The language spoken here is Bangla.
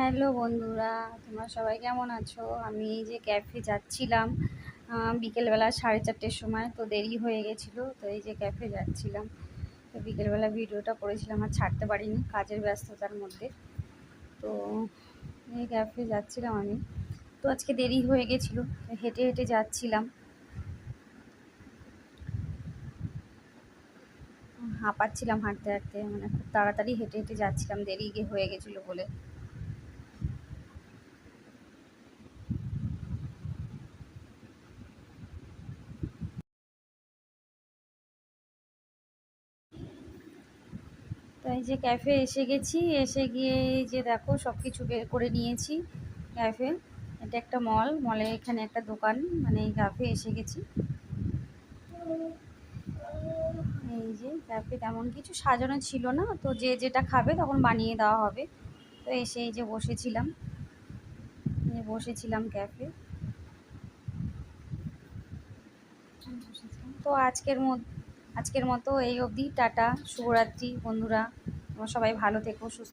হ্যালো বন্ধুরা, তোমরা সবাই কেমন আছো? আমি এই যে ক্যাফে যাচ্ছিলাম বিকেলবেলা 4:30-র সময়, তো দেরি হয়ে গেছিলো, তো এই যে ক্যাফে যাচ্ছিলাম। তো বিকেলবেলা ভিডিওটা করেছিলাম, আর ছাড়তে পারিনি কাজের ব্যস্ততার মধ্যে। তো এই ক্যাফে যাচ্ছিলাম আমি। তো আজকে দেরি হয়ে গেছিলো, হেঁটে হেঁটে যাচ্ছিলাম, হাঁপাচ্ছিলাম হাঁটতে হাঁটতে, মানে খুব তাড়াতাড়ি হেঁটে হেঁটে যাচ্ছিলাম, দেরি হয়ে গেছিলো বলে। তো এই যে ক্যাফে এসে গেছি, এসে গিয়ে এই যে দেখো সব কিছু বের করে নিয়েছি। ক্যাফে, এটা একটা মলে এখানে একটা দোকান, মানে এই ক্যাফে এসে গেছি। এই যে ক্যাফে তেমন কিছু সাজানো ছিল না, তো যে যেটা খাবে তখন বানিয়ে দেওয়া হবে। তো এসে এই যে বসেছিলাম ক্যাফে। তো আজকের মতো এই অবধি, টাটা, শুভরাত্রি বন্ধুরা। তোমরা সবাই ভালো থেকো, সুস্থ